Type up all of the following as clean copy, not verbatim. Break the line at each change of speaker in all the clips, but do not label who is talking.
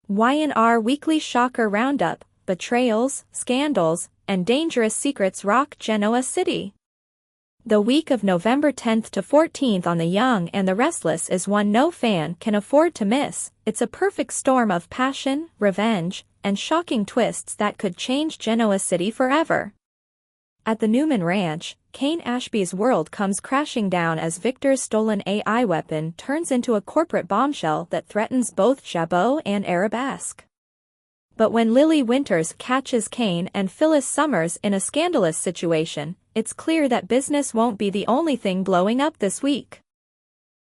Y&R Weekly Shocker Roundup, Betrayals, Scandals, and Dangerous Secrets Rock Genoa City. The week of November 10th to 14th on The Young and the Restless is one no fan can afford to miss. It's a perfect storm of passion, revenge, and shocking twists that could change Genoa City forever. At the Newman Ranch, Kane Ashby's world comes crashing down as Victor's stolen AI weapon turns into a corporate bombshell that threatens both Jabot and Arabesque. But when Lily Winters catches Kane and Phyllis Summers in a scandalous situation, it's clear that business won't be the only thing blowing up this week.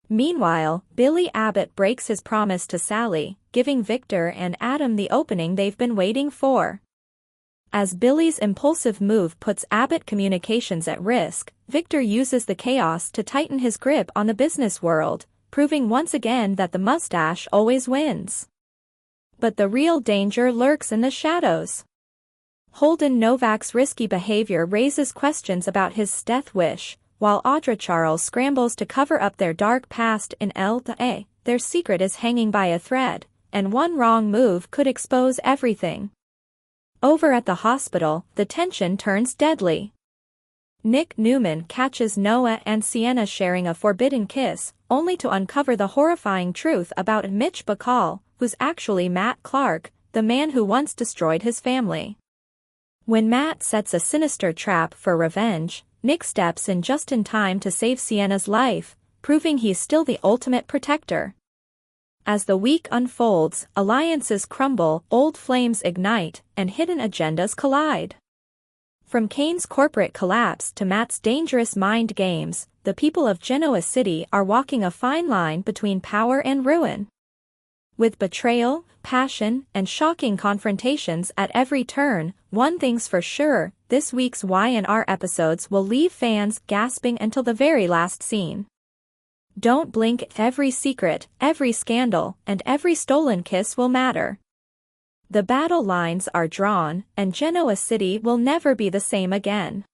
Meanwhile, Billy Abbott breaks his promise to Sally, giving Victor and Adam the opening they've been waiting for. As Billy's impulsive move puts Abbott Communications at risk, Victor uses the chaos to tighten his grip on the business world, proving once again that the mustache always wins. But the real danger lurks in the shadows. Holden Novak's risky behavior raises questions about his death wish, while Audra Charles scrambles to cover up their dark past in LA. Their secret is hanging by a thread, and one wrong move could expose everything. Over at the hospital, the tension turns deadly. Nick Newman catches Noah and Sienna sharing a forbidden kiss, only to uncover the horrifying truth about Mitch Bacall, who's actually Matt Clark, the man who once destroyed his family. When Matt sets a sinister trap for revenge, Nick steps in just in time to save Sienna's life, proving he's still the ultimate protector. As the week unfolds, alliances crumble, old flames ignite, and hidden agendas collide. From Kane's corporate collapse to Matt's dangerous mind games, the people of Genoa City are walking a fine line between power and ruin. With betrayal, passion, and shocking confrontations at every turn, one thing's for sure, this week's Y&R episodes will leave fans gasping until the very last scene. Don't blink, every secret, every scandal, and every stolen kiss will matter. The battle lines are drawn, and Genoa City will never be the same again.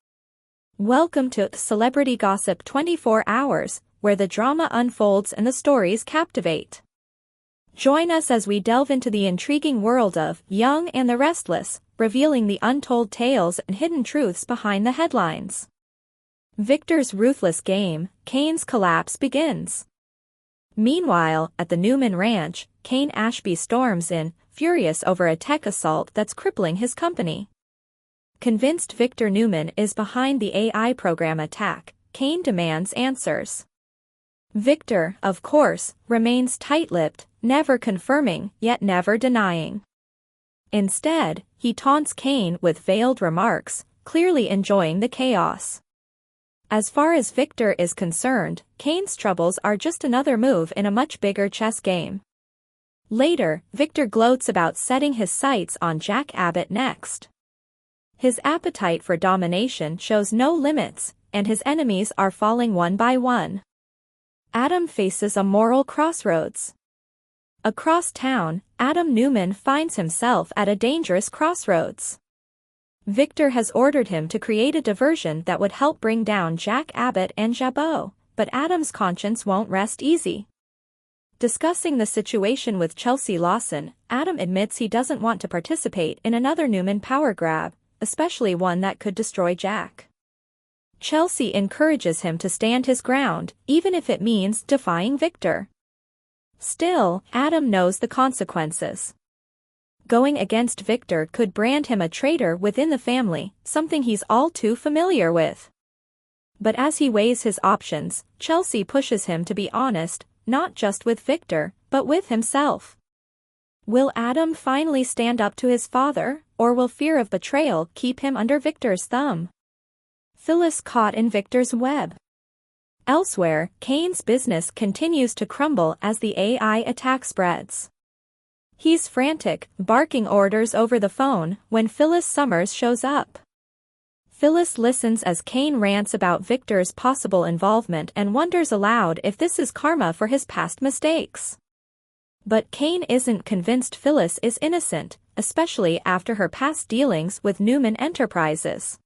Welcome to Celebrity Gossip 24 Hours, where the drama unfolds and the stories captivate. Join us as we delve into the intriguing world of Young and the Restless, revealing the untold tales and hidden truths behind the headlines. Victor's ruthless game, Kane's collapse begins. Meanwhile, at the Newman Ranch, Kane Ashby storms in, furious over a tech assault that's crippling his company. Convinced Victor Newman is behind the AI program attack, Kane demands answers. Victor, of course, remains tight-lipped, never confirming, yet never denying. Instead, he taunts Kane with veiled remarks, clearly enjoying the chaos. As far as Victor is concerned, Kane's troubles are just another move in a much bigger chess game. Later, Victor gloats about setting his sights on Jack Abbott next. His appetite for domination shows no limits, and his enemies are falling one by one. Adam faces a moral crossroads. Across town, Adam Newman finds himself at a dangerous crossroads. Victor has ordered him to create a diversion that would help bring down Jack Abbott and Jabot, but Adam's conscience won't rest easy. Discussing the situation with Chelsea Lawson, Adam admits he doesn't want to participate in another Newman power grab, especially one that could destroy Jack. Chelsea encourages him to stand his ground, even if it means defying Victor. Still, Adam knows the consequences. Going against Victor could brand him a traitor within the family, something he's all too familiar with. But as he weighs his options, Chelsea pushes him to be honest, not just with Victor, but with himself. Will Adam finally stand up to his father, or will fear of betrayal keep him under Victor's thumb? Phyllis caught in Victor's web. Elsewhere, Kane's business continues to crumble as the AI attack spreads. He's frantic, barking orders over the phone, when Phyllis Summers shows up. Phyllis listens as Kane rants about Victor's possible involvement and wonders aloud if this is karma for his past mistakes. But Kane isn't convinced Phyllis is innocent, especially after her past dealings with Newman Enterprises.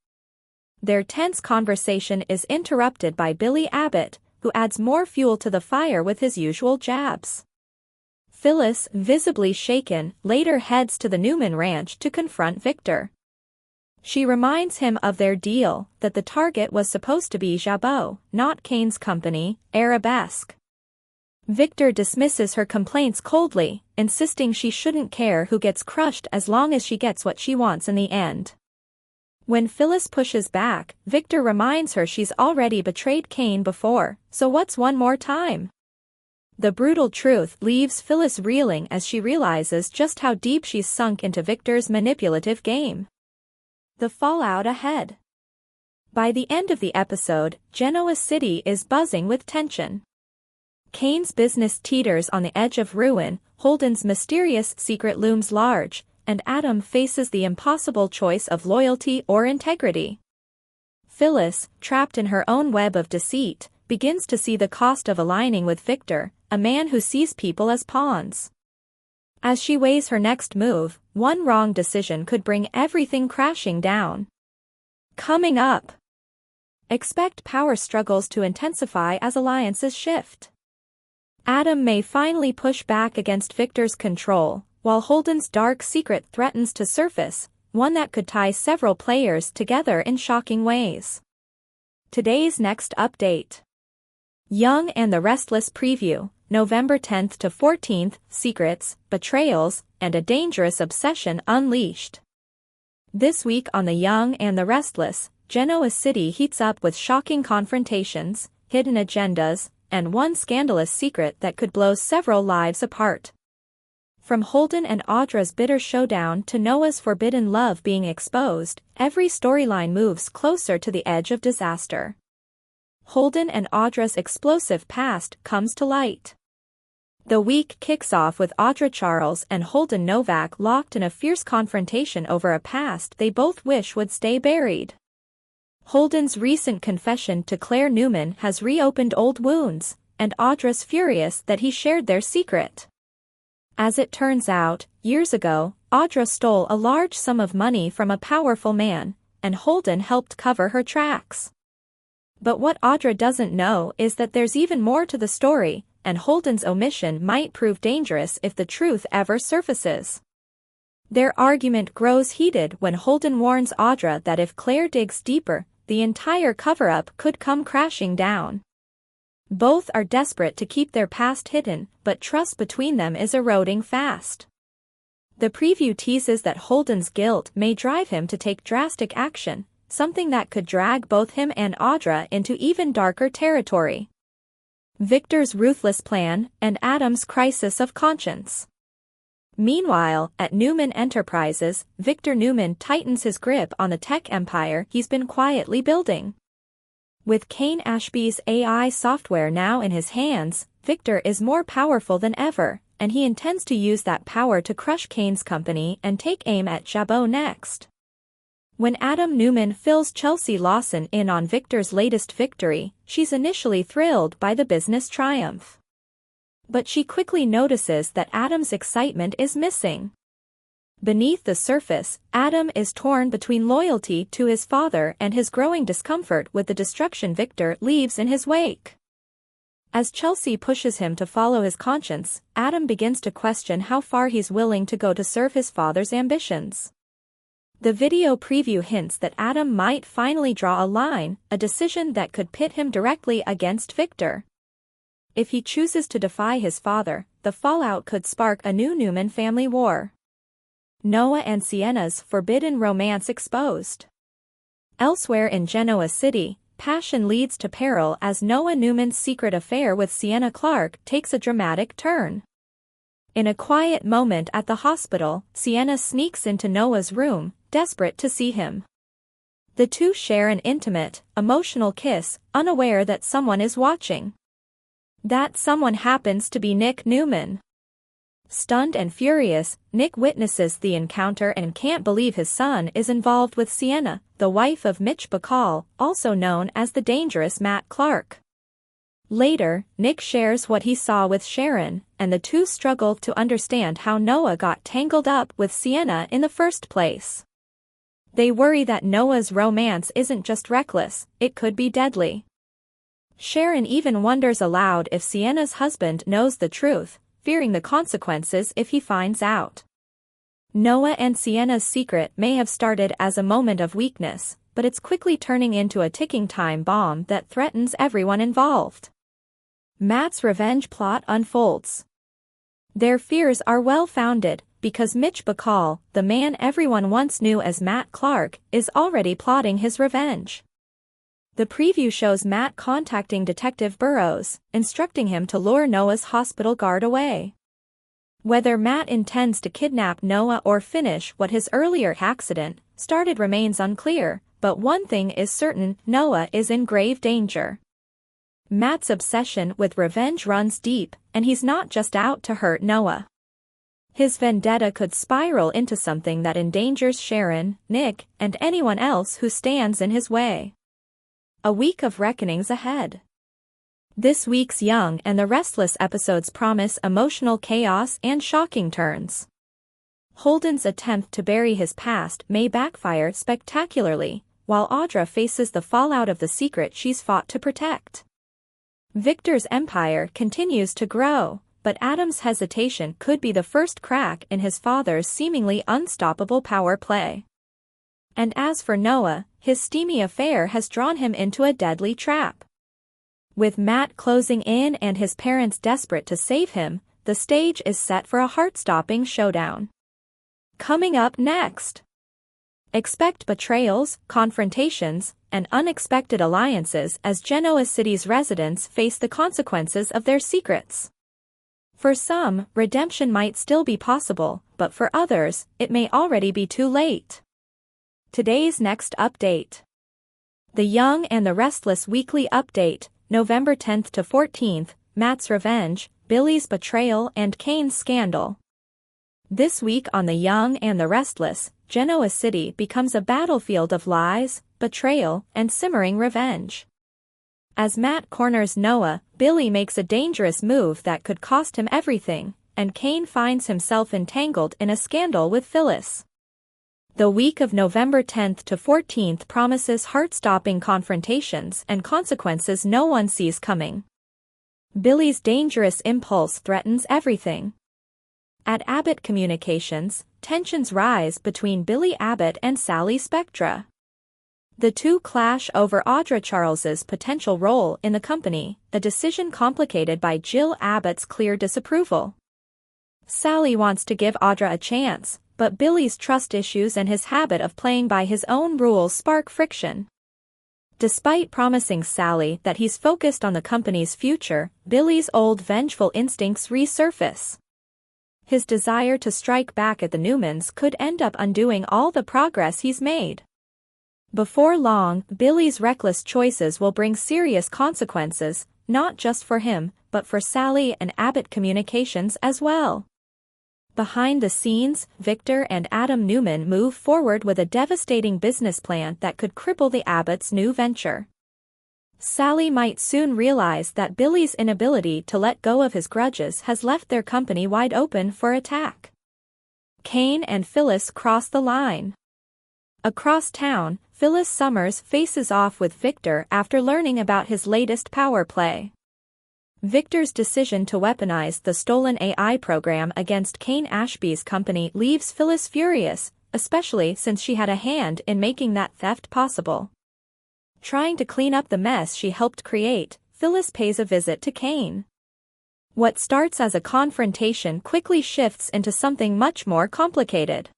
Their tense conversation is interrupted by Billy Abbott, who adds more fuel to the fire with his usual jabs. Phyllis, visibly shaken, later heads to the Newman ranch to confront Victor. She reminds him of their deal, that the target was supposed to be Jabot, not Kane's company, Arabesque. Victor dismisses her complaints coldly, insisting she shouldn't care who gets crushed as long as she gets what she wants in the end. When Phyllis pushes back, Victor reminds her she's already betrayed Kane before, so what's one more time? The brutal truth leaves Phyllis reeling as she realizes just how deep she's sunk into Victor's manipulative game. The fallout ahead. By the end of the episode, Genoa City is buzzing with tension. Kane's business teeters on the edge of ruin, Holden's mysterious secret looms large, and Adam faces the impossible choice of loyalty or integrity. Phyllis, trapped in her own web of deceit, begins to see the cost of aligning with Victor, a man who sees people as pawns. As she weighs her next move, one wrong decision could bring everything crashing down. Coming up. Expect power struggles to intensify as alliances shift. Adam may finally push back against Victor's control, while Holden's dark secret threatens to surface, one that could tie several players together in shocking ways. Today's next update. Young and the Restless preview, November 10th to 14th, secrets, betrayals, and a dangerous obsession unleashed. This week on The Young and the Restless, Genoa City heats up with shocking confrontations, hidden agendas, and one scandalous secret that could blow several lives apart. From Holden and Audra's bitter showdown to Noah's forbidden love being exposed, every storyline moves closer to the edge of disaster. Holden and Audra's explosive past comes to light. The week kicks off with Audra Charles and Holden Novak locked in a fierce confrontation over a past they both wish would stay buried. Holden's recent confession to Claire Newman has reopened old wounds, and Audra's furious that he shared their secret. As it turns out, years ago, Audra stole a large sum of money from a powerful man, and Holden helped cover her tracks. But what Audra doesn't know is that there's even more to the story, and Holden's omission might prove dangerous if the truth ever surfaces. Their argument grows heated when Holden warns Audra that if Claire digs deeper, the entire cover-up could come crashing down. Both are desperate to keep their past hidden, but trust between them is eroding fast. The preview teases that Holden's guilt may drive him to take drastic action, something that could drag both him and Audra into even darker territory. Victor's ruthless plan, and Adam's crisis of conscience. Meanwhile, at Newman Enterprises, Victor Newman tightens his grip on the tech empire he's been quietly building. With Kane Ashby's AI software now in his hands, Victor is more powerful than ever, and he intends to use that power to crush Kane's company and take aim at Jabot next. When Adam Newman fills Chelsea Lawson in on Victor's latest victory, she's initially thrilled by the business triumph. But she quickly notices that Adam's excitement is missing. Beneath the surface, Adam is torn between loyalty to his father and his growing discomfort with the destruction Victor leaves in his wake. As Chelsea pushes him to follow his conscience, Adam begins to question how far he's willing to go to serve his father's ambitions. The video preview hints that Adam might finally draw a line, a decision that could pit him directly against Victor. If he chooses to defy his father, the fallout could spark a new Newman family war. Noah and Sienna's forbidden romance exposed. Elsewhere in Genoa City, passion leads to peril as Noah Newman's secret affair with Sienna Clark takes a dramatic turn. In a quiet moment at the hospital, Sienna sneaks into Noah's room, desperate to see him. The two share an intimate, emotional kiss, unaware that someone is watching. That someone happens to be Nick Newman. Stunned and furious, Nick witnesses the encounter and can't believe his son is involved with Sienna, the wife of Mitch Bacall, also known as the dangerous Matt Clark. Later, Nick shares what he saw with Sharon, and the two struggle to understand how Noah got tangled up with Sienna in the first place. They worry that Noah's romance isn't just reckless, it could be deadly. Sharon even wonders aloud if Sienna's husband knows the truth, fearing the consequences if he finds out. Noah and Sienna's secret may have started as a moment of weakness, but it's quickly turning into a ticking time bomb that threatens everyone involved. Matt's revenge plot unfolds. Their fears are well-founded, because Mitch Bacall, the man everyone once knew as Matt Clark, is already plotting his revenge. The preview shows Matt contacting Detective Burrows, instructing him to lure Noah's hospital guard away. Whether Matt intends to kidnap Noah or finish what his earlier accident started remains unclear, but one thing is certain: Noah is in grave danger. Matt's obsession with revenge runs deep, and he's not just out to hurt Noah. His vendetta could spiral into something that endangers Sharon, Nick, and anyone else who stands in his way. A week of reckonings ahead. This week's Young and the Restless episodes promise emotional chaos and shocking turns. Holden's attempt to bury his past may backfire spectacularly, while Audra faces the fallout of the secret she's fought to protect. Victor's empire continues to grow, but Adam's hesitation could be the first crack in his father's seemingly unstoppable power play. And as for Noah, his steamy affair has drawn him into a deadly trap. With Matt closing in and his parents desperate to save him, the stage is set for a heart-stopping showdown. Coming up next. Expect betrayals, confrontations, and unexpected alliances as Genoa City's residents face the consequences of their secrets. For some, redemption might still be possible, but for others, it may already be too late. Today's next update. The Young and the Restless Weekly Update, November 10th to 14th, Matt's revenge, Billy's betrayal and Kane's scandal. This week on The Young and the Restless, Genoa City becomes a battlefield of lies, betrayal, and simmering revenge. As Matt corners Noah, Billy makes a dangerous move that could cost him everything, and Kane finds himself entangled in a scandal with Phyllis. The week of November 10th to 14th promises heart-stopping confrontations and consequences no one sees coming. Billy's dangerous impulse threatens everything. At Abbott Communications, tensions rise between Billy Abbott and Sally Spectra. The two clash over Audra Charles's potential role in the company, a decision complicated by Jill Abbott's clear disapproval. Sally wants to give Audra a chance, but Billy's trust issues and his habit of playing by his own rules spark friction. Despite promising Sally that he's focused on the company's future, Billy's old vengeful instincts resurface. His desire to strike back at the Newmans could end up undoing all the progress he's made. Before long, Billy's reckless choices will bring serious consequences, not just for him, but for Sally and Abbott Communications as well. Behind the scenes, Victor and Adam Newman move forward with a devastating business plan that could cripple the Abbotts' new venture. Sally might soon realize that Billy's inability to let go of his grudges has left their company wide open for attack. Kane and Phyllis cross the line. Across town, Phyllis Summers faces off with Victor after learning about his latest power play. Victor's decision to weaponize the stolen AI program against Kane Ashby's company leaves Phyllis furious, especially since she had a hand in making that theft possible. Trying to clean up the mess she helped create, Phyllis pays a visit to Kane. What starts as a confrontation quickly shifts into something much more complicated.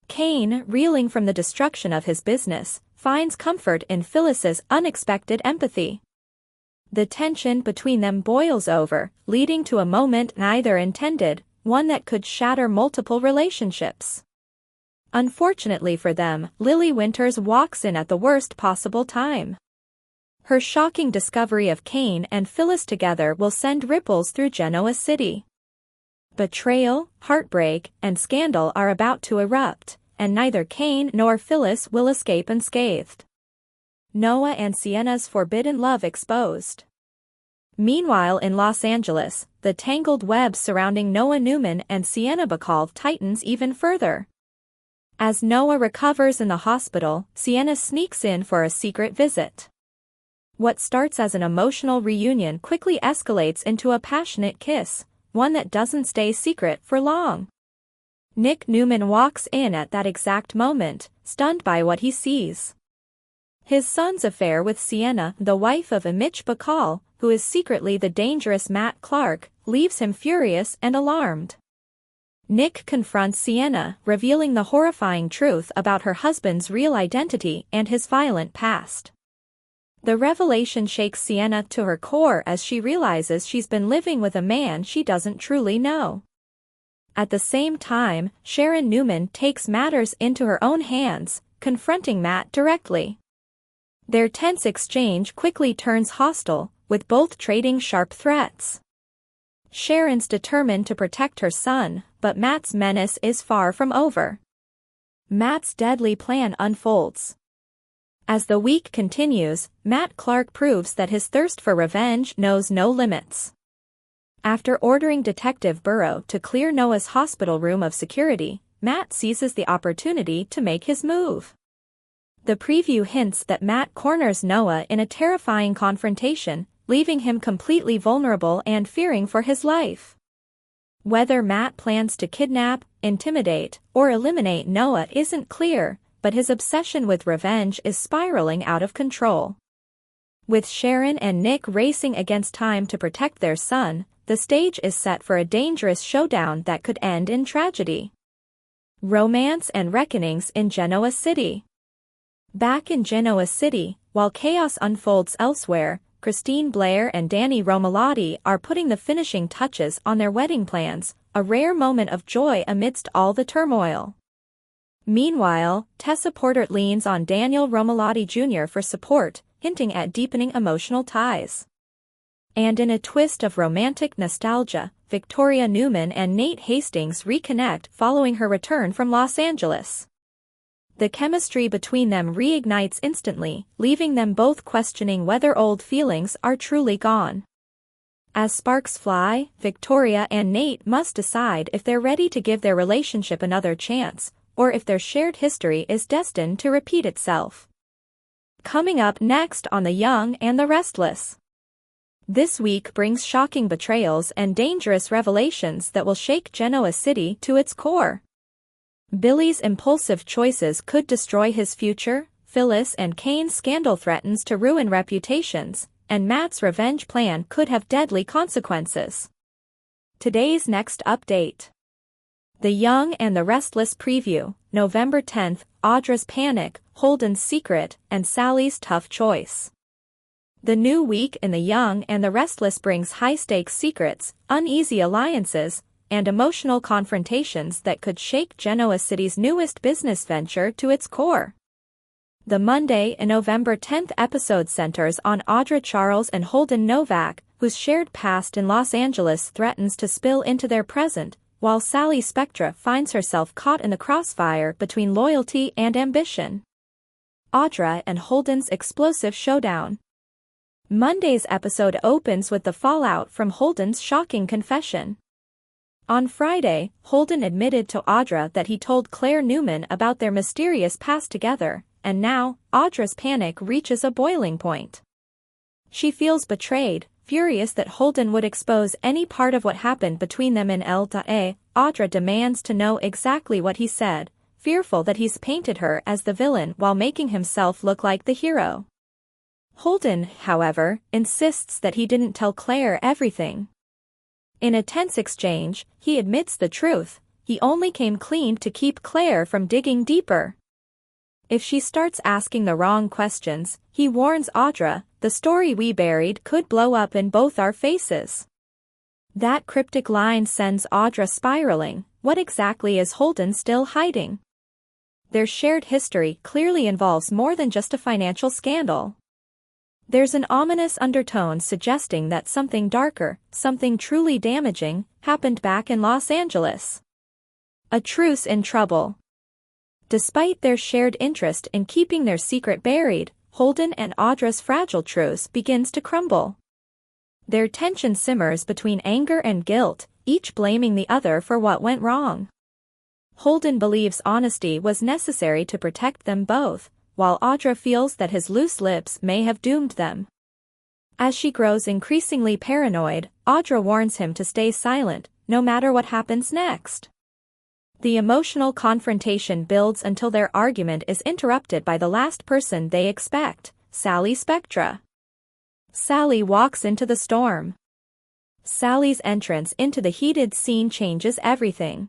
Kane, reeling from the destruction of his business, finds comfort in Phyllis's unexpected empathy. The tension between them boils over, leading to a moment neither intended, one that could shatter multiple relationships. Unfortunately for them, Lily Winters walks in at the worst possible time. Her shocking discovery of Kane and Phyllis together will send ripples through Genoa City. Betrayal, heartbreak, and scandal are about to erupt, and neither Kane nor Phyllis will escape unscathed. Noah and Sienna's forbidden love exposed. Meanwhile in Los Angeles, the tangled web surrounding Noah Newman and Sienna Bacall tightens even further. As Noah recovers in the hospital, Sienna sneaks in for a secret visit. What starts as an emotional reunion quickly escalates into a passionate kiss, one that doesn't stay secret for long. Nick Newman walks in at that exact moment, stunned by what he sees. His son's affair with Sienna, the wife of Mitch Bacall, who is secretly the dangerous Matt Clark, leaves him furious and alarmed. Nick confronts Sienna, revealing the horrifying truth about her husband's real identity and his violent past. The revelation shakes Sienna to her core as she realizes she's been living with a man she doesn't truly know. At the same time, Sharon Newman takes matters into her own hands, confronting Matt directly. Their tense exchange quickly turns hostile, with both trading sharp threats. Sharon's determined to protect her son, but Matt's menace is far from over. Matt's deadly plan unfolds. As the week continues, Matt Clark proves that his thirst for revenge knows no limits. After ordering Detective Burrow to clear Noah's hospital room of security, Matt seizes the opportunity to make his move. The preview hints that Matt corners Noah in a terrifying confrontation, leaving him completely vulnerable and fearing for his life. Whether Matt plans to kidnap, intimidate, or eliminate Noah isn't clear, but his obsession with revenge is spiraling out of control. With Sharon and Nick racing against time to protect their son, the stage is set for a dangerous showdown that could end in tragedy. Romance and reckonings in Genoa City. Back in Genoa City, while chaos unfolds elsewhere, Christine Blair and Danny Romalotti are putting the finishing touches on their wedding plans, a rare moment of joy amidst all the turmoil. Meanwhile, Tessa Porter leans on Daniel Romalotti Jr. for support, hinting at deepening emotional ties. And in a twist of romantic nostalgia, Victoria Newman and Nate Hastings reconnect following her return from Los Angeles. The chemistry between them reignites instantly, leaving them both questioning whether old feelings are truly gone. As sparks fly, Victoria and Nate must decide if they're ready to give their relationship another chance, or if their shared history is destined to repeat itself. Coming up next on The Young and the Restless. This week brings shocking betrayals and dangerous revelations that will shake Genoa City to its core. Billy's impulsive choices could destroy his future, Phyllis and Kane's scandal threatens to ruin reputations, and Matt's revenge plan could have deadly consequences. Today's next update. The Young and the Restless preview, November 10th, Audra's panic, Holden's secret, and Sally's tough choice. The new week in The Young and the Restless brings high-stakes secrets, uneasy alliances, and emotional confrontations that could shake Genoa City's newest business venture to its core. The Monday, November 10th episode centers on Audra Charles and Holden Novak, whose shared past in Los Angeles threatens to spill into their present, while Sally Spectra finds herself caught in the crossfire between loyalty and ambition. Audra and Holden's explosive showdown. Monday's episode opens with the fallout from Holden's shocking confession. On Friday, Holden admitted to Audra that he told Claire Newman about their mysterious past together, and now, Audra's panic reaches a boiling point. She feels betrayed, furious that Holden would expose any part of what happened between them in L.A. Audra demands to know exactly what he said, fearful that he's painted her as the villain while making himself look like the hero. Holden, however, insists that he didn't tell Claire everything. In a tense exchange, he admits the truth, he only came clean to keep Claire from digging deeper. If she starts asking the wrong questions, he warns Audra, the story we buried could blow up in both our faces. That cryptic line sends Audra spiraling. What exactly is Holden still hiding? Their shared history clearly involves more than just a financial scandal. There's an ominous undertone suggesting that something darker, something truly damaging, happened back in Los Angeles. A truce in trouble. Despite their shared interest in keeping their secret buried, Holden and Audra's fragile truce begins to crumble. Their tension simmers between anger and guilt, each blaming the other for what went wrong. Holden believes honesty was necessary to protect them both, while Audra feels that his loose lips may have doomed them. As she grows increasingly paranoid, Audra warns him to stay silent, no matter what happens next. The emotional confrontation builds until their argument is interrupted by the last person they expect, Sally Spectra. Sally walks into the storm. Sally's entrance into the heated scene changes everything.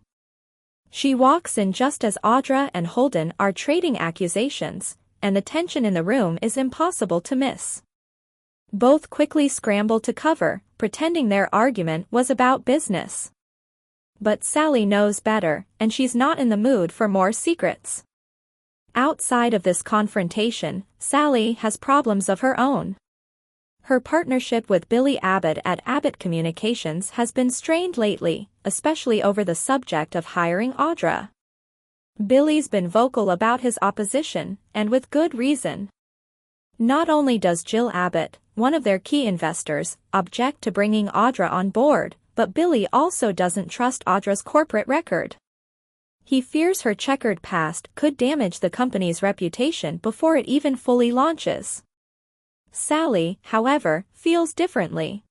She walks in just as Audra and Holden are trading accusations, and the tension in the room is impossible to miss. Both quickly scramble to cover, pretending their argument was about business. But Sally knows better, and she's not in the mood for more secrets. Outside of this confrontation, Sally has problems of her own. Her partnership with Billy Abbott at Abbott Communications has been strained lately, especially over the subject of hiring Audra. Billy's been vocal about his opposition, and with good reason. Not only does Jill Abbott, one of their key investors, object to bringing Audra on board, but Billy also doesn't trust Audra's corporate record. He fears her checkered past could damage the company's reputation before it even fully launches. Sally, however, feels differently.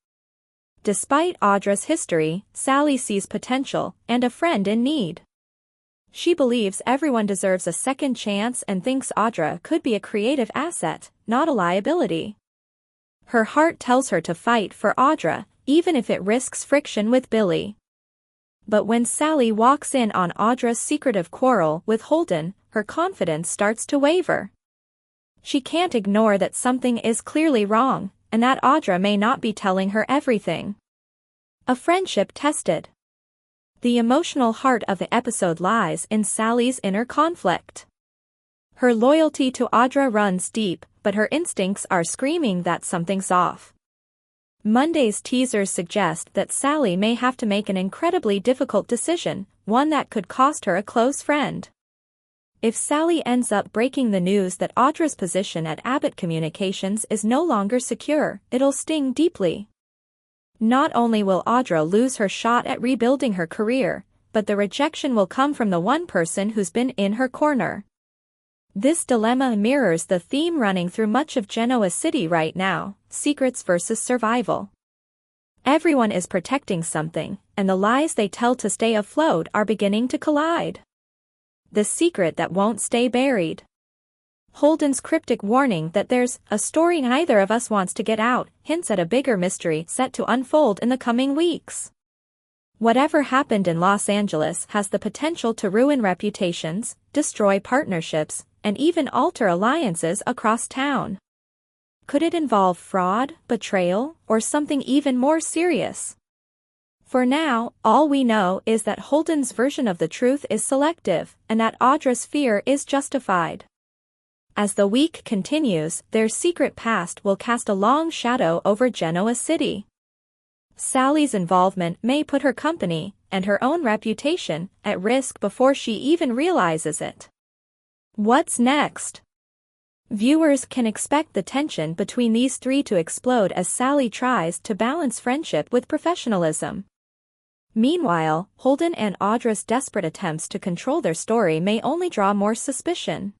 Despite Audra's history, Sally sees potential and a friend in need. She believes everyone deserves a second chance and thinks Audra could be a creative asset, not a liability. Her heart tells her to fight for Audra, even if it risks friction with Billy. But when Sally walks in on Audra's secretive quarrel with Holden, her confidence starts to waver. She can't ignore that something is clearly wrong, and that Audra may not be telling her everything. A friendship tested. The emotional heart of the episode lies in Sally's inner conflict. Her loyalty to Audra runs deep, but her instincts are screaming that something's off. Monday's teasers suggest that Sally may have to make an incredibly difficult decision, one that could cost her a close friend. If Sally ends up breaking the news that Audra's position at Abbott Communications is no longer secure, it'll sting deeply. Not only will Audra lose her shot at rebuilding her career, but the rejection will come from the one person who's been in her corner. This dilemma mirrors the theme running through much of Genoa City right now: secrets versus survival. Everyone is protecting something, and the lies they tell to stay afloat are beginning to collide. The secret that won't stay buried. Holden's cryptic warning that there's a story neither of us wants to get out hints at a bigger mystery set to unfold in the coming weeks. Whatever happened in Los Angeles has the potential to ruin reputations, destroy partnerships, and even alter alliances across town. Could it involve fraud, betrayal, or something even more serious? For now, all we know is that Holden's version of the truth is selective, and that Audra's fear is justified. As the week continues, their secret past will cast a long shadow over Genoa City. Sally's involvement may put her company, and her own reputation, at risk before she even realizes it. What's next? Viewers can expect the tension between these three to explode as Sally tries to balance friendship with professionalism. Meanwhile, Holden and Audra's desperate attempts to control their story may only draw more suspicion.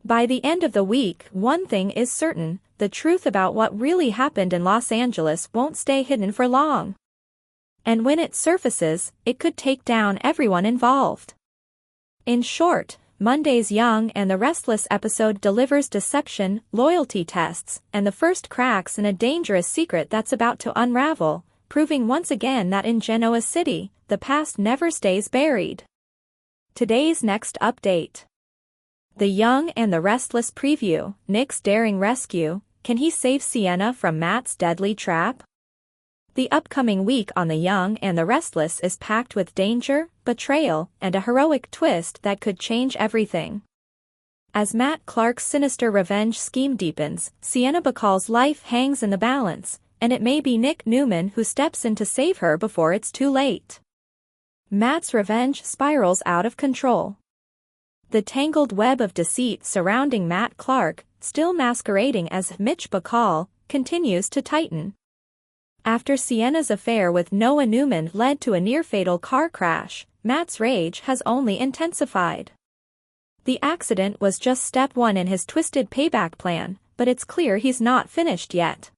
By the end of the week, one thing is certain: the truth about what really happened in Los Angeles won't stay hidden for long. And when it surfaces, it could take down everyone involved. In short, Monday's Young and the Restless episode delivers deception, loyalty tests, and the first cracks in a dangerous secret that's about to unravel, proving once again that in Genoa City, the past never stays buried. Today's next update. The Young and the Restless preview: Nick's daring rescue. Can he save Sienna from Matt's deadly trap? The upcoming week on The Young and the Restless is packed with danger, betrayal, and a heroic twist that could change everything. As Matt Clark's sinister revenge scheme deepens, Sienna Bacall's life hangs in the balance, and it may be Nick Newman who steps in to save her before it's too late. Matt's revenge spirals out of control. The tangled web of deceit surrounding Matt Clark, still masquerading as Mitch Bacall, continues to tighten. After Sienna's affair with Noah Newman led to a near-fatal car crash, Matt's rage has only intensified. The accident was just step one in his twisted payback plan, but it's clear he's not finished yet.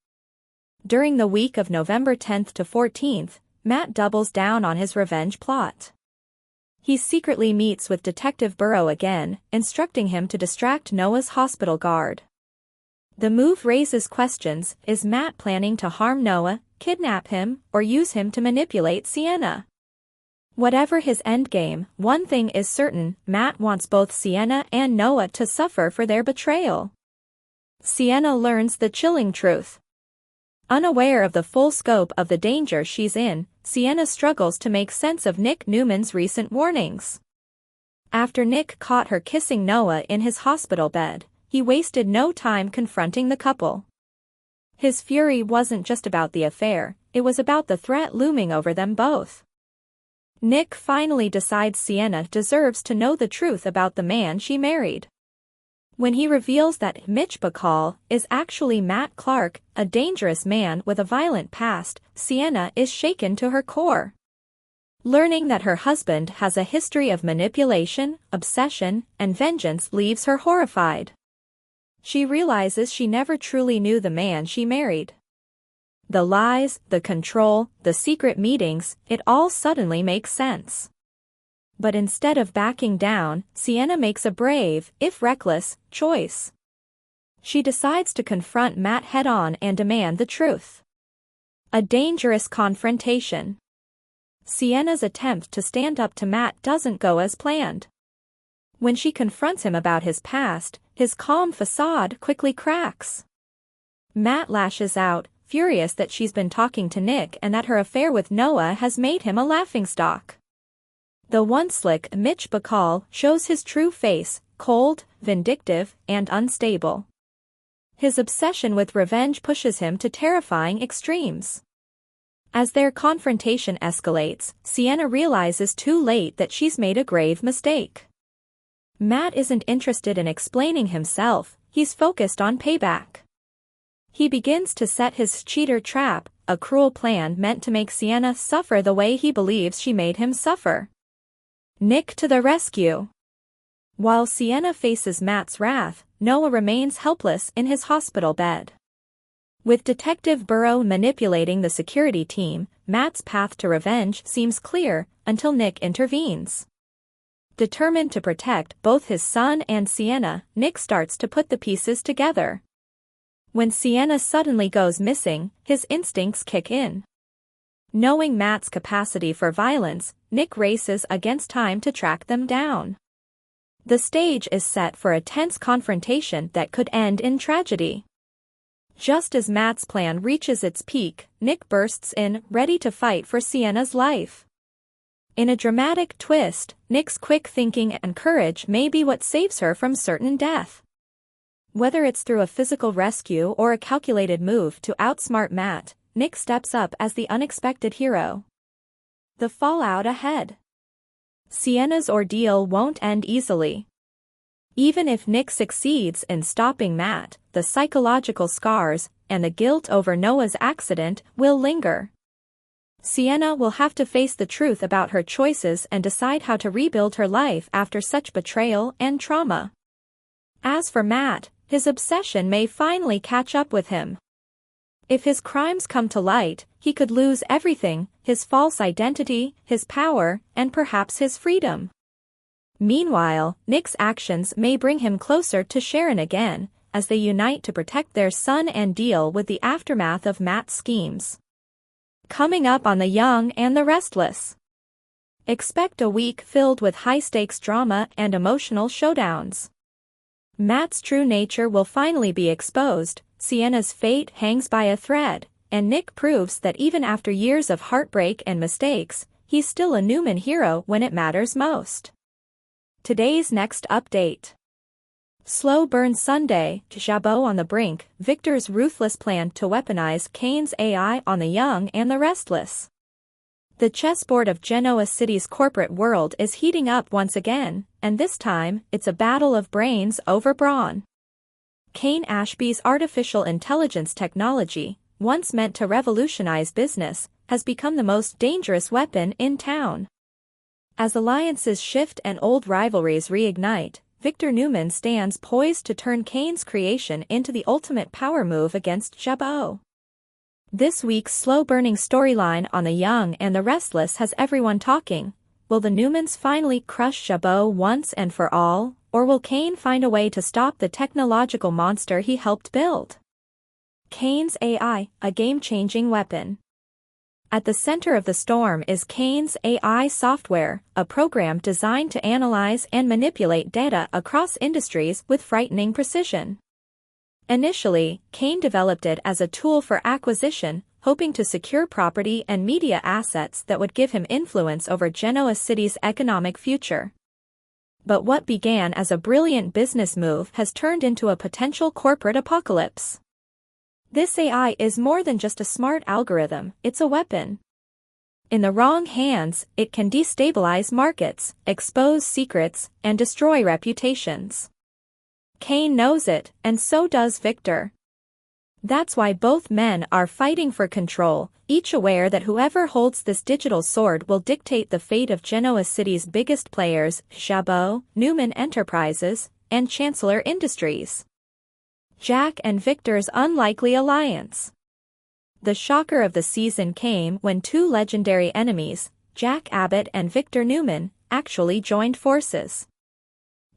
During the week of November 10th to 14th, Matt doubles down on his revenge plot. He secretly meets with Detective Burrow again, instructing him to distract Noah's hospital guard. The move raises questions: is Matt planning to harm Noah, kidnap him, or use him to manipulate Sienna? Whatever his endgame, one thing is certain: Matt wants both Sienna and Noah to suffer for their betrayal. Sienna learns the chilling truth. Unaware of the full scope of the danger she's in, Sienna struggles to make sense of Nick Newman's recent warnings. After Nick caught her kissing Noah in his hospital bed, he wasted no time confronting the couple. His fury wasn't just about the affair, it was about the threat looming over them both. Nick finally decides Sienna deserves to know the truth about the man she married. When he reveals that Mitch Bacall is actually Matt Clark, a dangerous man with a violent past, Sienna is shaken to her core. Learning that her husband has a history of manipulation, obsession, and vengeance leaves her horrified. She realizes she never truly knew the man she married. The lies, the control, the secret meetings, it all suddenly makes sense. But instead of backing down, Sienna makes a brave, if reckless, choice. She decides to confront Matt head-on and demand the truth. A dangerous confrontation. Sienna's attempt to stand up to Matt doesn't go as planned. When she confronts him about his past, his calm facade quickly cracks. Matt lashes out, furious that she's been talking to Nick and that her affair with Noah has made him a laughingstock. The once slick Mitch Bacall shows his true face: cold, vindictive, and unstable. His obsession with revenge pushes him to terrifying extremes. As their confrontation escalates, Sienna realizes too late that she's made a grave mistake. Matt isn't interested in explaining himself, he's focused on payback. He begins to set his cheater trap, a cruel plan meant to make Sienna suffer the way he believes she made him suffer. Nick to the rescue. While Sienna faces Matt's wrath, Noah remains helpless in his hospital bed. With Detective Burrow manipulating the security team, Matt's path to revenge seems clear, until Nick intervenes. Determined to protect both his son and Sienna, Nick starts to put the pieces together. When Sienna suddenly goes missing, his instincts kick in. Knowing Matt's capacity for violence, Nick races against time to track them down. The stage is set for a tense confrontation that could end in tragedy. Just as Matt's plan reaches its peak, Nick bursts in, ready to fight for Sienna's life. In a dramatic twist, Nick's quick thinking and courage may be what saves her from certain death. Whether it's through a physical rescue or a calculated move to outsmart Matt, Nick steps up as the unexpected hero. The fallout ahead. Sienna's ordeal won't end easily. Even if Nick succeeds in stopping Matt, the psychological scars and the guilt over Noah's accident will linger. Sienna will have to face the truth about her choices and decide how to rebuild her life after such betrayal and trauma. As for Matt, his obsession may finally catch up with him. If his crimes come to light, he could lose everything: his false identity, his power, and perhaps his freedom. Meanwhile, Nick's actions may bring him closer to Sharon again, as they unite to protect their son and deal with the aftermath of Matt's schemes. Coming up on The Young and the Restless. Expect a week filled with high-stakes drama and emotional showdowns. Matt's true nature will finally be exposed, Sienna's fate hangs by a thread, and Nick proves that even after years of heartbreak and mistakes, he's still a Newman hero when it matters most. Today's next update. Slow burn Sunday, Jabot on the brink, Victor's ruthless plan to weaponize Kane's AI on the young and the restless. The chessboard of Genoa City's corporate world is heating up once again, and this time, it's a battle of brains over brawn. Kane Ashby's artificial intelligence technology, once meant to revolutionize business, has become the most dangerous weapon in town. As alliances shift and old rivalries reignite, Victor Newman stands poised to turn Kane's creation into the ultimate power move against Jabot. This week's slow-burning storyline on The Young and the Restless has everyone talking. Will the Newmans finally crush Jabot once and for all, or will Kane find a way to stop the technological monster he helped build? Kane's AI, a game-changing weapon. At the center of the storm is Kane's AI software, a program designed to analyze and manipulate data across industries with frightening precision. Initially, Kane developed it as a tool for acquisition, hoping to secure property and media assets that would give him influence over Genoa City's economic future. But what began as a brilliant business move has turned into a potential corporate apocalypse. This AI is more than just a smart algorithm, it's a weapon. In the wrong hands, it can destabilize markets, expose secrets, and destroy reputations. Kane knows it, and so does Victor. That's why both men are fighting for control, each aware that whoever holds this digital sword will dictate the fate of Genoa City's biggest players, Jabot, Newman Enterprises, and Chancellor Industries. Jack and Victor's unlikely alliance. The shocker of the season came when two legendary enemies, Jack Abbott and Victor Newman, actually joined forces.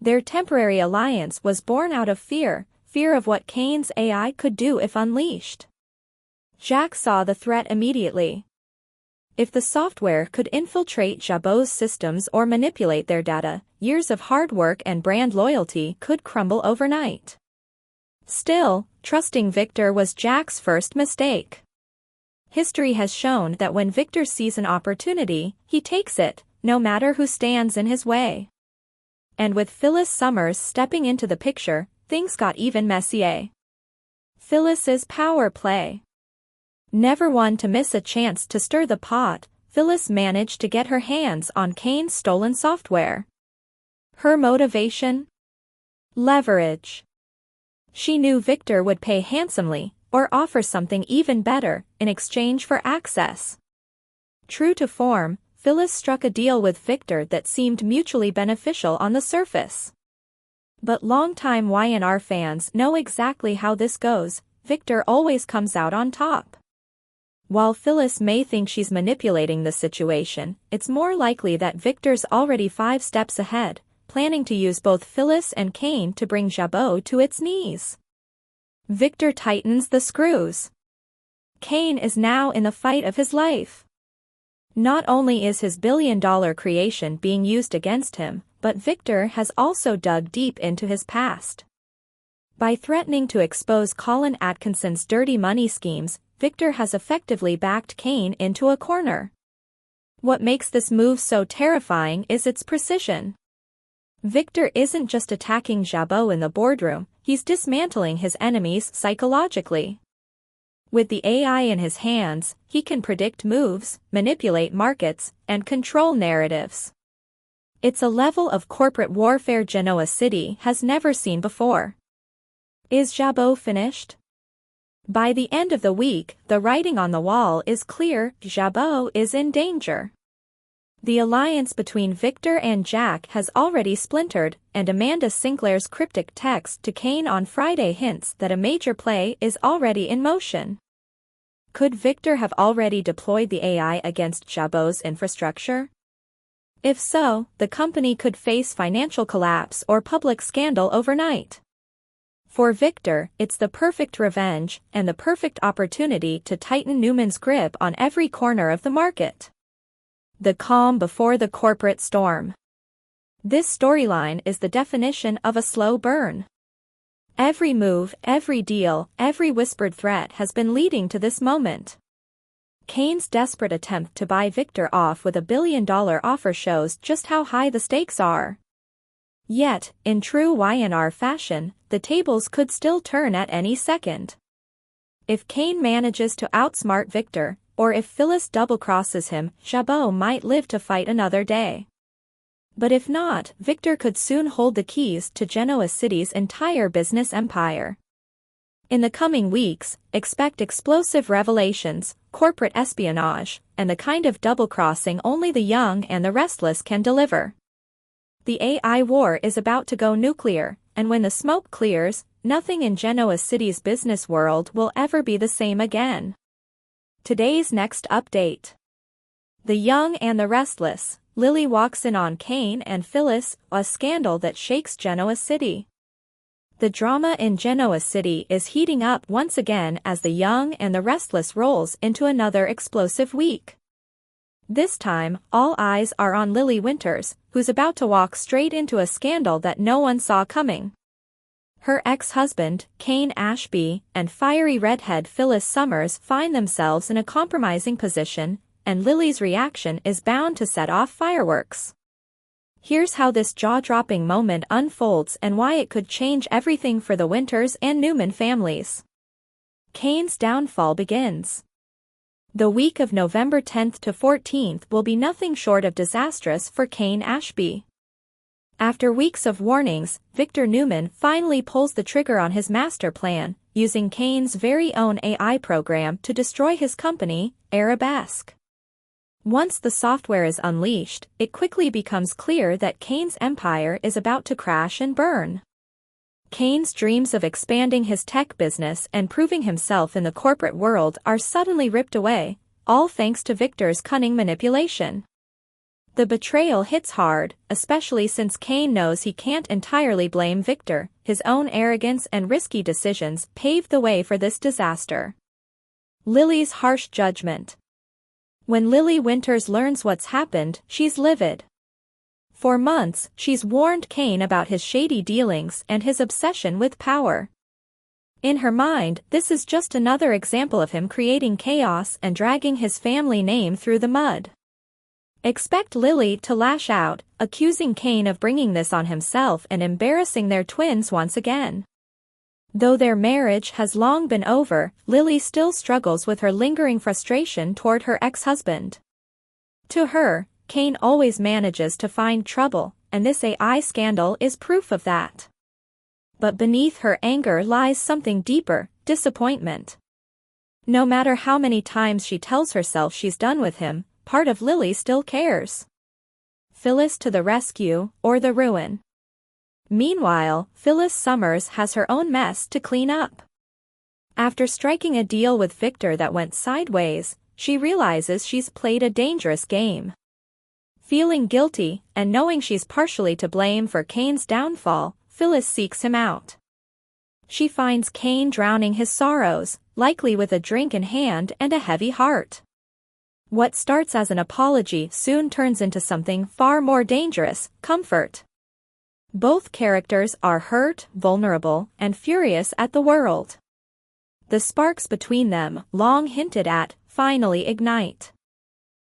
Their temporary alliance was born out of fear of what Kane's AI could do if unleashed. Jack saw the threat immediately. If the software could infiltrate Jabot's systems or manipulate their data, years of hard work and brand loyalty could crumble overnight. Still, trusting Victor was Jack's first mistake. History has shown that when Victor sees an opportunity, he takes it, no matter who stands in his way. And with Phyllis Summers stepping into the picture, things got even messier. Phyllis's power play. Never one to miss a chance to stir the pot, Phyllis managed to get her hands on Kane's stolen software. Her motivation? Leverage. She knew Victor would pay handsomely, or offer something even better, in exchange for access. True to form, Phyllis struck a deal with Victor that seemed mutually beneficial on the surface. But longtime Y&R fans know exactly how this goes. Victor always comes out on top. While Phyllis may think she's manipulating the situation, it's more likely that Victor's already 5 steps ahead, planning to use both Phyllis and Kane to bring Jabot to its knees. Victor tightens the screws. Kane is now in the fight of his life. Not only is his billion-dollar creation being used against him, but Victor has also dug deep into his past. By threatening to expose Colin Atkinson's dirty money schemes, Victor has effectively backed Kane into a corner. What makes this move so terrifying is its precision. Victor isn't just attacking Jabot in the boardroom, he's dismantling his enemies psychologically. With the AI in his hands, he can predict moves, manipulate markets, and control narratives. It's a level of corporate warfare Genoa City has never seen before. Is Jabot finished? By the end of the week, the writing on the wall is clear: Jabot is in danger. The alliance between Victor and Jack has already splintered, and Amanda Sinclair's cryptic text to Kane on Friday hints that a major play is already in motion. Could Victor have already deployed the AI against Jabot's infrastructure? If so, the company could face financial collapse or public scandal overnight. For Victor, it's the perfect revenge and the perfect opportunity to tighten Newman's grip on every corner of the market. The calm before the corporate storm. This storyline is the definition of a slow burn. Every move, every deal, every whispered threat has been leading to this moment. Kane's desperate attempt to buy Victor off with $1 billion offer shows just how high the stakes are. Yet, in true Y&R fashion, the tables could still turn at any second. If Kane manages to outsmart Victor, or if Phyllis double-crosses him, Jabot might live to fight another day. But if not, Victor could soon hold the keys to Genoa City's entire business empire. In the coming weeks, expect explosive revelations, corporate espionage, and the kind of double-crossing only the young and the restless can deliver. The AI war is about to go nuclear, and when the smoke clears, nothing in Genoa City's business world will ever be the same again. Today's next update. The Young and the Restless. Lily walks in on Kane and Phyllis, a scandal that shakes Genoa City. The drama in Genoa City is heating up once again as the Young and the Restless rolls into another explosive week. This time, all eyes are on Lily Winters, who's about to walk straight into a scandal that no one saw coming. Her ex-husband, Kane Ashby, and fiery redhead Phyllis Summers find themselves in a compromising position, and Lily's reaction is bound to set off fireworks. Here's how this jaw-dropping moment unfolds and why it could change everything for the Winters and Newman families. Kane's downfall begins. The week of November 10th to 14th will be nothing short of disastrous for Kane Ashby. After weeks of warnings, Victor Newman finally pulls the trigger on his master plan, using Kane's very own AI program to destroy his company, Arabesque. Once the software is unleashed, it quickly becomes clear that Kane's empire is about to crash and burn. Kane's dreams of expanding his tech business and proving himself in the corporate world are suddenly ripped away, all thanks to Victor's cunning manipulation. The betrayal hits hard, especially since Kane knows he can't entirely blame Victor. His own arrogance and risky decisions paved the way for this disaster. Lily's harsh judgment. When Lily Winters learns what's happened, she's livid. For months, she's warned Kane about his shady dealings and his obsession with power. In her mind, this is just another example of him creating chaos and dragging his family name through the mud. Expect Lily to lash out, accusing Kane of bringing this on himself and embarrassing their twins once again. Though their marriage has long been over, Lily still struggles with her lingering frustration toward her ex-husband. To her, Kane always manages to find trouble, and this AI scandal is proof of that. But beneath her anger lies something deeper: disappointment. No matter how many times she tells herself she's done with him, part of Lily still cares. Phyllis to the rescue, or the ruin. Meanwhile, Phyllis Summers has her own mess to clean up. After striking a deal with Victor that went sideways, she realizes she's played a dangerous game. Feeling guilty, and knowing she's partially to blame for Kane's downfall, Phyllis seeks him out. She finds Kane drowning his sorrows, likely with a drink in hand and a heavy heart. What starts as an apology soon turns into something far more dangerous: comfort. Both characters are hurt, vulnerable, and furious at the world. The sparks between them, long hinted at, finally ignite.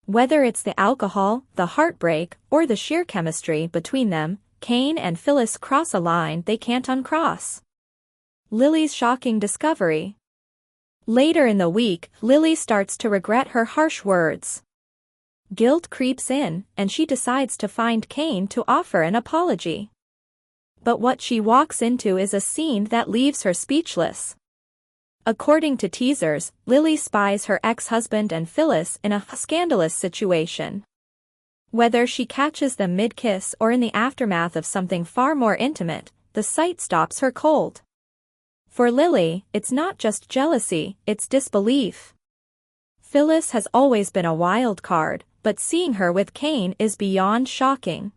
Whether it's the alcohol, the heartbreak, or the sheer chemistry between them, Kane and Phyllis cross a line they can't uncross. Lily's shocking discovery. Later in the week, Lily starts to regret her harsh words. Guilt creeps in, and she decides to find Kane to offer an apology. But what she walks into is a scene that leaves her speechless. According to teasers, Lily spies her ex-husband and Phyllis in a scandalous situation. Whether she catches them mid-kiss or in the aftermath of something far more intimate, the sight stops her cold. For Lily, it's not just jealousy, it's disbelief. Phyllis has always been a wild card, but seeing her with Kane is beyond shocking.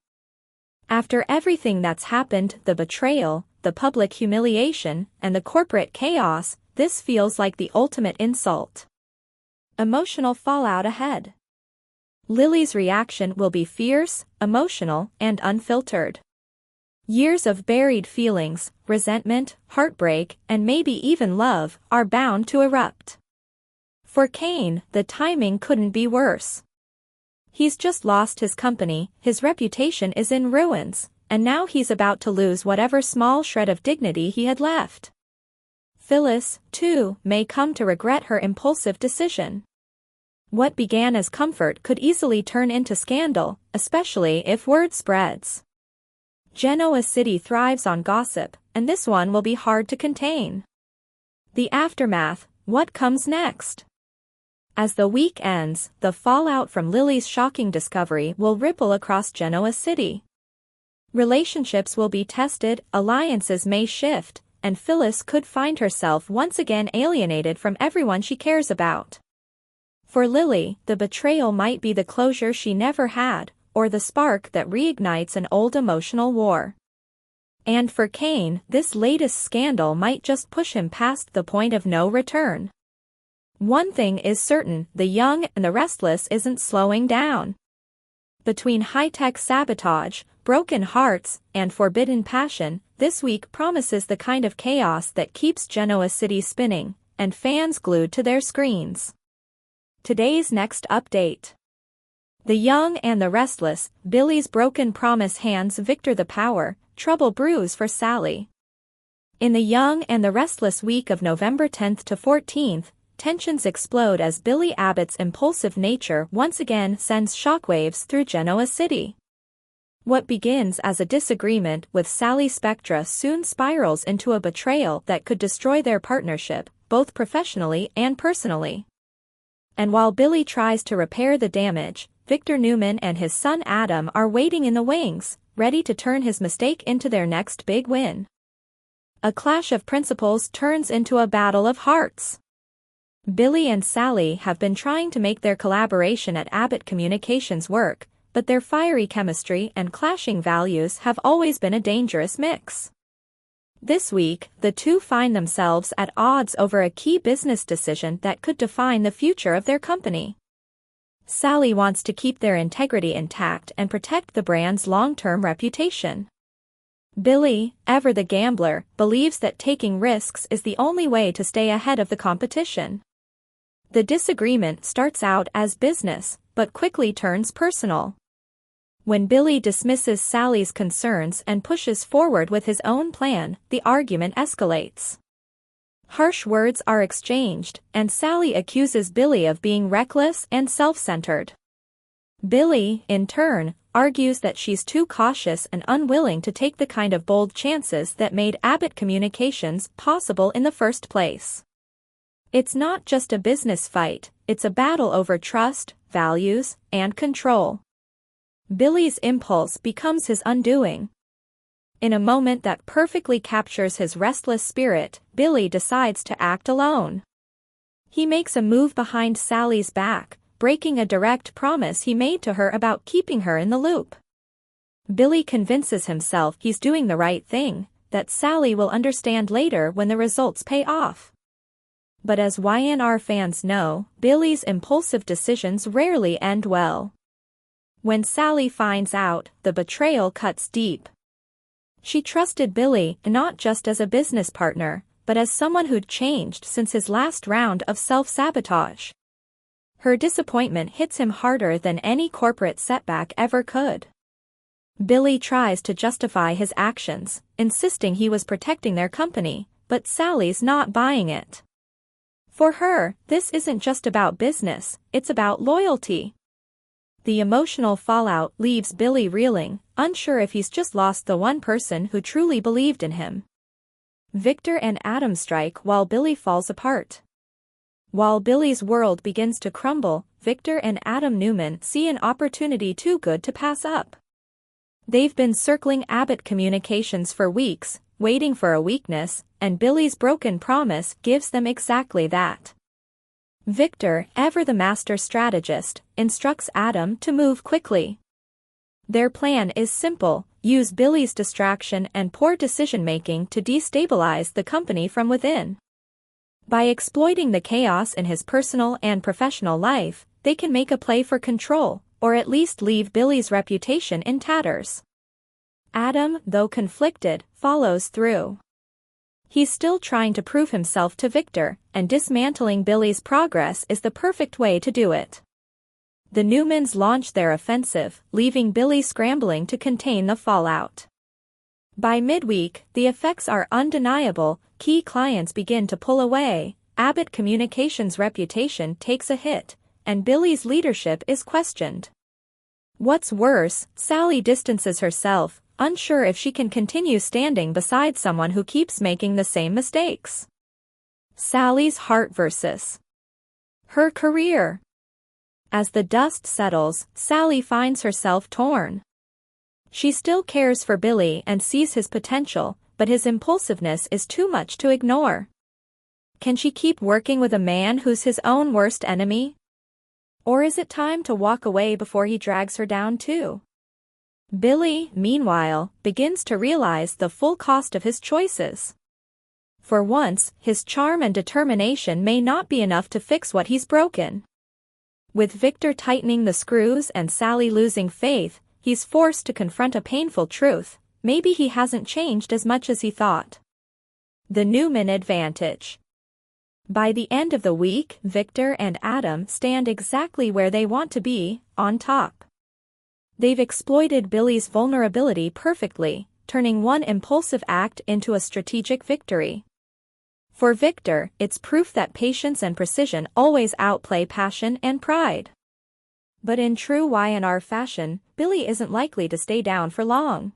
After everything that's happened, the betrayal, the public humiliation, and the corporate chaos, this feels like the ultimate insult. Emotional fallout ahead. Lily's reaction will be fierce, emotional, and unfiltered. Years of buried feelings, resentment, heartbreak, and maybe even love, are bound to erupt. For Kane, the timing couldn't be worse. He's just lost his company, his reputation is in ruins, and now he's about to lose whatever small shred of dignity he had left. Phyllis, too, may come to regret her impulsive decision. What began as comfort could easily turn into scandal, especially if word spreads. Genoa City thrives on gossip, and this one will be hard to contain. The aftermath: what comes next? As the week ends, the fallout from Lily's shocking discovery will ripple across Genoa City. Relationships will be tested, alliances may shift, and Phyllis could find herself once again alienated from everyone she cares about. For Lily, the betrayal might be the closure she never had, or the spark that reignites an old emotional war. And for Kane, this latest scandal might just push him past the point of no return. One thing is certain, the young and the restless isn't slowing down. Between high-tech sabotage, broken hearts, and forbidden passion, this week promises the kind of chaos that keeps Genoa City spinning, and fans glued to their screens. Today's next update. The young and the restless, Billy's broken promise hands Victor the power, trouble brews for Sally. In the young and the restless week of November 10th to 14th, tensions explode as Billy Abbott's impulsive nature once again sends shockwaves through Genoa City. What begins as a disagreement with Sally Spectra soon spirals into a betrayal that could destroy their partnership, both professionally and personally. And while Billy tries to repair the damage, Victor Newman and his son Adam are waiting in the wings, ready to turn his mistake into their next big win. A clash of principles turns into a battle of hearts. Billy and Sally have been trying to make their collaboration at Abbott Communications work, but their fiery chemistry and clashing values have always been a dangerous mix. This week, the two find themselves at odds over a key business decision that could define the future of their company. Sally wants to keep their integrity intact and protect the brand's long-term reputation. Billy, ever the gambler, believes that taking risks is the only way to stay ahead of the competition. The disagreement starts out as business, but quickly turns personal. When Billy dismisses Sally's concerns and pushes forward with his own plan, the argument escalates. Harsh words are exchanged, and Sally accuses Billy of being reckless and self-centered. Billy, in turn, argues that she's too cautious and unwilling to take the kind of bold chances that made Abbott Communications possible in the first place. It's not just a business fight, it's a battle over trust, values, and control. Billy's impulse becomes his undoing. In a moment that perfectly captures his restless spirit, Billy decides to act alone. He makes a move behind Sally's back, breaking a direct promise he made to her about keeping her in the loop. Billy convinces himself he's doing the right thing, that Sally will understand later when the results pay off. But as YNR fans know, Billy's impulsive decisions rarely end well. When Sally finds out, the betrayal cuts deep. She trusted Billy not just as a business partner, but as someone who'd changed since his last round of self-sabotage. Her disappointment hits him harder than any corporate setback ever could. Billy tries to justify his actions, insisting he was protecting their company, but Sally's not buying it. For her, this isn't just about business, it's about loyalty. The emotional fallout leaves Billy reeling, unsure if he's just lost the one person who truly believed in him. Victor and Adam strike while Billy falls apart. While Billy's world begins to crumble, Victor and Adam Newman see an opportunity too good to pass up. They've been circling Abbott Communications for weeks, waiting for a weakness, and Billy's broken promise gives them exactly that. Victor, ever the master strategist, instructs Adam to move quickly. Their plan is simple: use Billy's distraction and poor decision-making to destabilize the company from within. By exploiting the chaos in his personal and professional life, they can make a play for control, or at least leave Billy's reputation in tatters. Adam, though conflicted, follows through. He's still trying to prove himself to Victor, and dismantling Billy's progress is the perfect way to do it. The Newmans launch their offensive, leaving Billy scrambling to contain the fallout. By midweek, the effects are undeniable: key clients begin to pull away, Abbott Communications' reputation takes a hit, and Billy's leadership is questioned. What's worse, Sally distances herself, unsure if she can continue standing beside someone who keeps making the same mistakes. Sally's heart versus her career. As the dust settles, Sally finds herself torn. She still cares for Billy and sees his potential, but his impulsiveness is too much to ignore. Can she keep working with a man who's his own worst enemy? Or is it time to walk away before he drags her down too? Billy, meanwhile, begins to realize the full cost of his choices. For once, his charm and determination may not be enough to fix what he's broken. With Victor tightening the screws and Sally losing faith, he's forced to confront a painful truth: maybe he hasn't changed as much as he thought. The Newman advantage. By the end of the week, Victor and Adam stand exactly where they want to be, on top. They've exploited Billy's vulnerability perfectly, turning one impulsive act into a strategic victory. For Victor, it's proof that patience and precision always outplay passion and pride. But in true Y&R fashion, Billy isn't likely to stay down for long.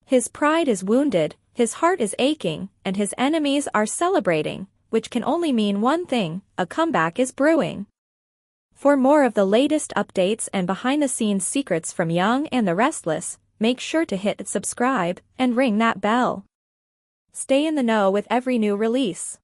His pride is wounded, his heart is aching, and his enemies are celebrating, which can only mean one thing: a comeback is brewing. For more of the latest updates and behind-the-scenes secrets from Young and the Restless, make sure to hit subscribe and ring that bell. Stay in the know with every new release.